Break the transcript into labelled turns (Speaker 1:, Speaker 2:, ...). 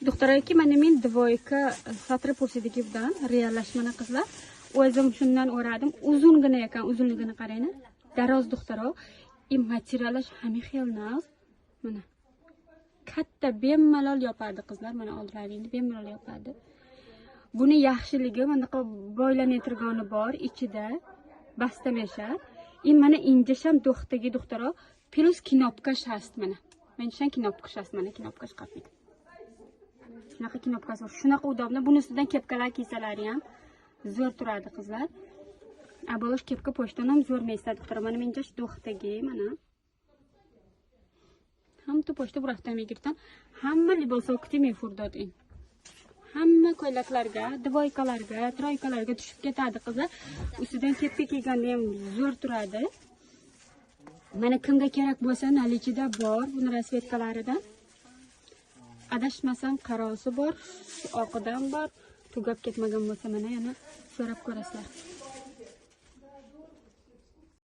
Speaker 1: Doktor aytdiki, mana men dvoyka satri pursidikidan reallashmani qizlar. O'zim shundan o'radim. Uzungina ekan, uzunligini qarang. Daroz doktorov, materiallash hamixelnas. Mana katta bemalol yopadi qizlar, mana oldilaringni bemalol yopadi. Buni yaxshiligi mana boylanib turgani bor, ichida bastamesha. Mana injasham do'xtagi doktorov, plus knopka shast mana. Men shan knopka shast mana knopka chiqarib. Shunaqa knopkasi bor. Shunaqa udobli. Bunisidan kepkalar kiysalari ham zo'r turadi qizlar. Abolosh kepka pochtan ham zo'r meysa doktor. Mana men jash do'xtagi mana. Ham tu pochta buraqdan megirtan hamma libosokti mefurdod in. Hamma ko'ylaklarga, dvoykalarga, troykalarga tushib ketadi qizlar. Ustidan kepka kiyganda ham zo'r turadi. Mana kimga kerak bo'lsa, nalichida bor, buni rasvetkalaridan. Adashmasam qarosi bor, oqidan bor, tugab ketmagan bo'lsa mana yana so'rab ko'rasizlar.